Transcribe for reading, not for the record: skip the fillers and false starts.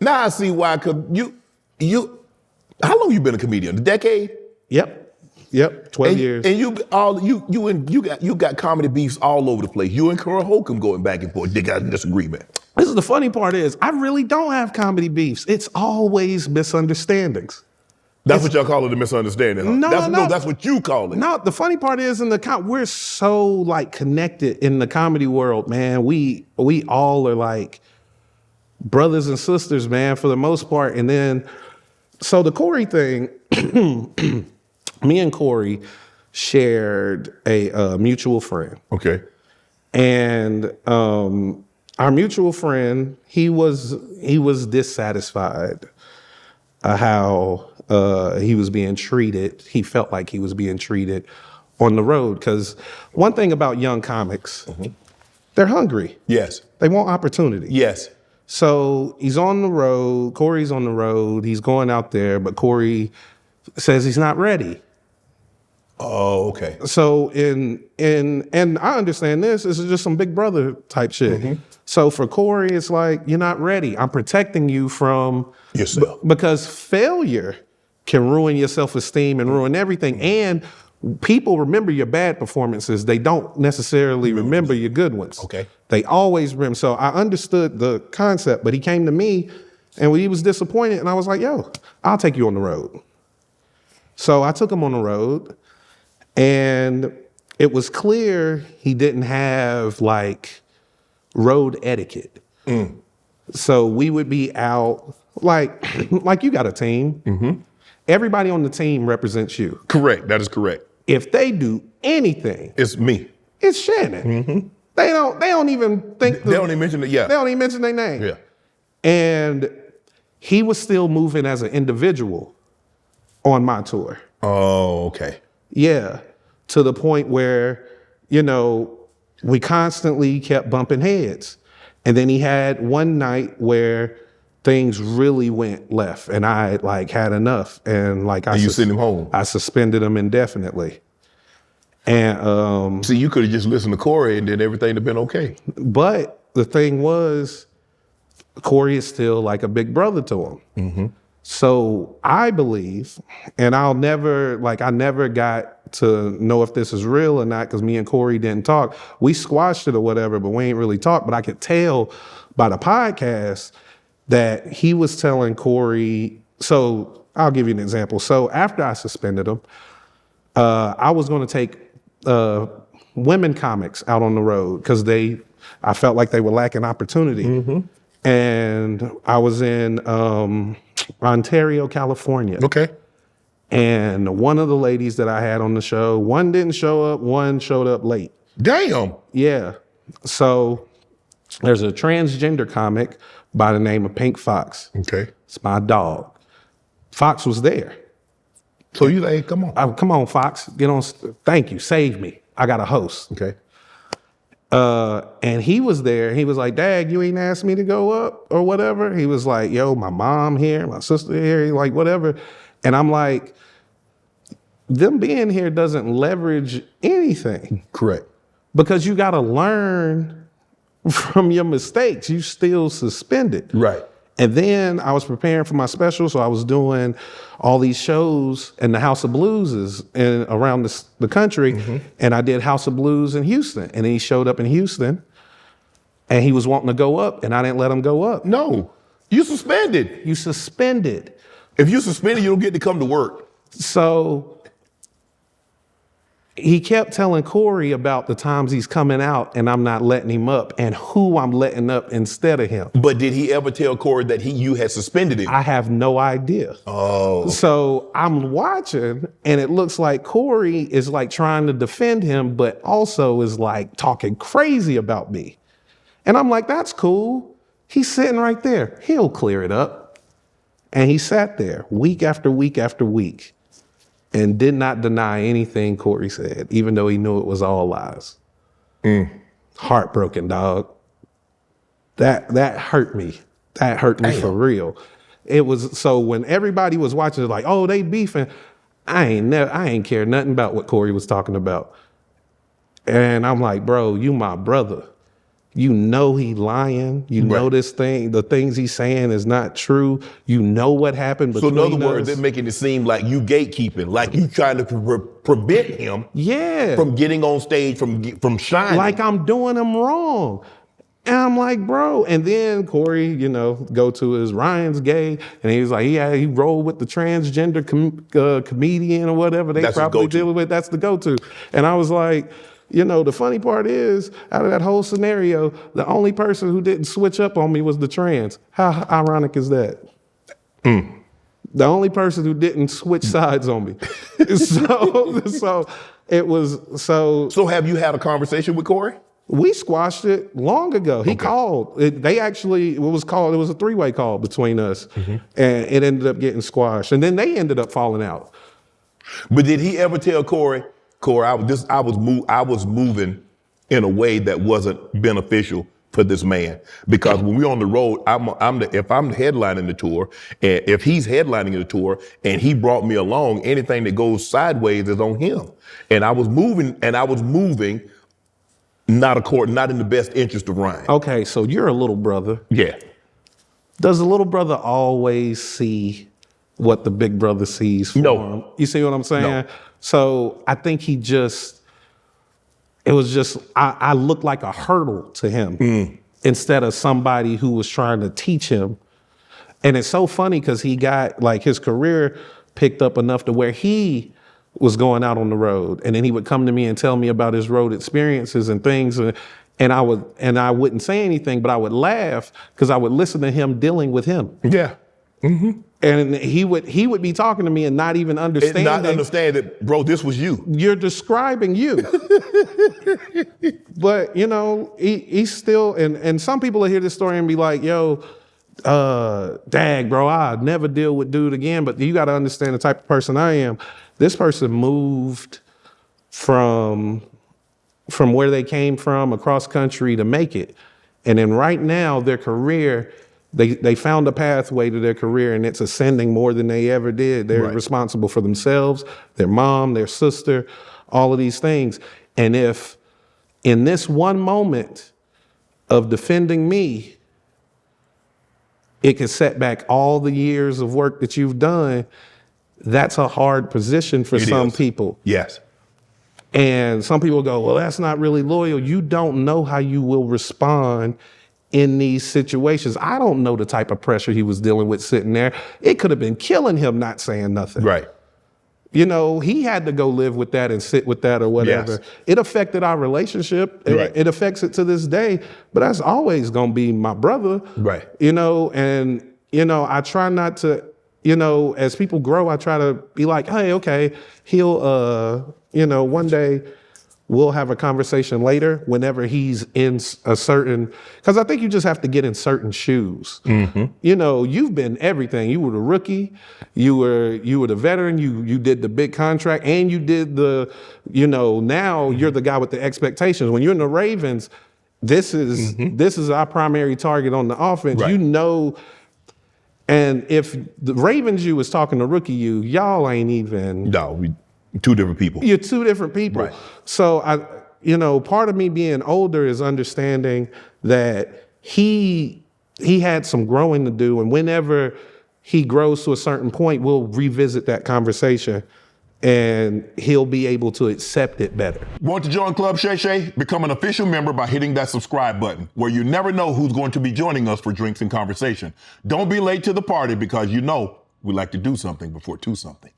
Now I see why. Cause you, how long you been a comedian? A decade? Yep. 12 years. And you got comedy beefs all over the place. You and Carl Holcomb going back and forth. They got a disagreement. This is the funny part is I really don't have comedy beefs. It's always misunderstandings. That's what y'all call it, a misunderstanding. Huh? No, that's what you call it. No, the funny part is we're so like connected in the comedy world, man. We all are like brothers and sisters, man, for the most part. And then, so the Corey thing, me and Corey shared a mutual friend. Okay. And our mutual friend, he was dissatisfied how he was being treated. He felt like he was being treated on the road. Because one thing about young comics, they're hungry. Yes. They want opportunity. Yes. So he's on the road. Corey's on the road. He's going out there, but Corey says he's not ready. Oh, okay. So and I understand this is just some big brother type shit. So for Corey, it's like, you're not ready. I'm protecting you from yourself. Because failure can ruin your self-esteem and ruin everything. And people remember your bad performances. They don't necessarily remember your good ones. Okay. They always remember. So I understood the concept, but he came to me and he was disappointed. And I was like, yo, I'll take you on the road. So I took him on the road. And it was clear he didn't have like road etiquette. So we would be out like you got a team. Everybody on the team represents you. Correct. That is correct. If they do anything, it's me. It's Shannon. They don't even think. They don't even mention it. Yeah. They don't even mention their name. Yeah. And he was still moving as an individual on my tour. Oh, okay. Yeah, to the point where, we constantly kept bumping heads. And then he had one night where things really went left and I like had enough. And like you sent him home? I suspended him indefinitely. And see, you could have just listened to Corey and then everything would have been okay. But the thing was, Corey is still like a big brother to him. So I believe, and I never got to know if this is real or not because me and Corey didn't talk. We squashed it or whatever, but we ain't really talked. But I could tell by the podcast that he was telling Corey. So I'll give you an example. So after I suspended him, I was going to take women comics out on the road because I felt like they were lacking opportunity. And I was in Ontario, California. Okay. And one of the ladies that I had on the show, one didn't show up, one showed up late. Damn. Yeah. So there's a transgender comic by the name of Pink Fox. Okay. It's my dog. Fox was there. So you like, hey, come on. Come on, Fox. Get on. Thank you. Save me. I got a host. Okay. And he was there. He was like, Dad, you ain't asked me to go up or whatever. He was like, yo, my mom here, my sister here, like whatever. And I'm like, them being here doesn't leverage anything. Correct. Because you got to learn from your mistakes. You still suspended. Right. And then I was preparing for my special, so I was doing all these shows in the House of Blues around the country, and I did House of Blues in Houston. And then he showed up in Houston, and he was wanting to go up, and I didn't let him go up. No, you suspended. You suspended. If you suspended, you don't get to come to work. So he kept telling Corey about the times he's coming out and I'm not letting him up and who I'm letting up instead of him. But did he ever tell Corey that you had suspended him? I have no idea. Oh. So I'm watching and it looks like Corey is like trying to defend him, but also is like talking crazy about me. And I'm like, that's cool. He's sitting right there. He'll clear it up. And he sat there week after week after week and did not deny anything Corey said, even though he knew it was all lies. Heartbroken, dog. That hurt me. That hurt me for real. It was, so when everybody was watching, it like, oh, they beefing. I ain't care nothing about what Corey was talking about. And I'm like, bro, you my brother. You know he lying. You know the things he's saying is not true. You know what happened between So in other words, us. they're making it seem like you gatekeeping, like you trying to prevent him from getting on stage, from shining. Like I'm doing him wrong. And I'm like, bro. And then Corey, you know, go to his Ryan's gay, and he's like, yeah, he rolled with the transgender comedian or whatever they probably dealing with. That's the go-to. And I was like, you know, the funny part is, out of that whole scenario, the only person who didn't switch up on me was the trans. How ironic is that? The only person who didn't switch sides on me. So it was so. So have you had a conversation with Corey? We squashed it long ago. He called. It was a three-way call between us, and it ended up getting squashed. And then they ended up falling out. But did he ever tell Corey, I was moving in a way that wasn't beneficial for this man? Because when we're on the road, if I'm headlining the tour, and if he's headlining the tour, and he brought me along, anything that goes sideways is on him. And I was moving, not in the best interest of Ryan. Okay, so you're a little brother. Yeah. Does the little brother always see what the big brother sees for him? You see what I'm saying? No. So I think I looked like a hurdle to him instead of somebody who was trying to teach him. And it's so funny because he got like his career picked up enough to where he was going out on the road, and then he would come to me and tell me about his road experiences and things, and I wouldn't say anything, but I would laugh because I would listen to him dealing with him. Yeah. And he would be talking to me and not even understanding. Not understand that, bro, this was you. You're describing you. But you know, he's still, and some people will hear this story and be like, yo, dag, bro, I'd never deal with dude again. But you got to understand the type of person I am. This person moved from where they came from across country to make it. And then right now, their career, they found a pathway to their career, and it's ascending more than they ever did. They're responsible for themselves, their mom, their sister, all of these things. And if in this one moment of defending me, it can set back all the years of work that you've done, that's a hard position for some people. Yes. And some people go, well, that's not really loyal. You don't know how you will respond in these situations. I don't know the type of pressure he was dealing with sitting there. It could have been killing him not saying nothing. Right. You know, he had to go live with that and sit with that or whatever. Yes. It affected our relationship. It affects it to this day, but that's always going to be my brother. Right. You know, and, you know, I try not to, you know, as people grow, I try to be like, hey, okay, he'll, you know, one day we'll have a conversation later whenever he's in a certain, because I think you just have to get in certain shoes. You know, you've been everything. You were the rookie, you were the veteran, you did the big contract, and you did the, you know, now you're the guy with the expectations. When you're in the Ravens, this is our primary target on the offense. You know. And if the Ravens you was talking to rookie y'all ain't even. No, we two different people. You're two different people. Right. So you know, part of me being older is understanding that he had some growing to do, and whenever he grows to a certain point, we'll revisit that conversation, and he'll be able to accept it better. Want to join Club Shay Shay? Become an official member by hitting that subscribe button, where you never know who's going to be joining us for drinks and conversation. Don't be late to the party, because you know we like to do something before two something.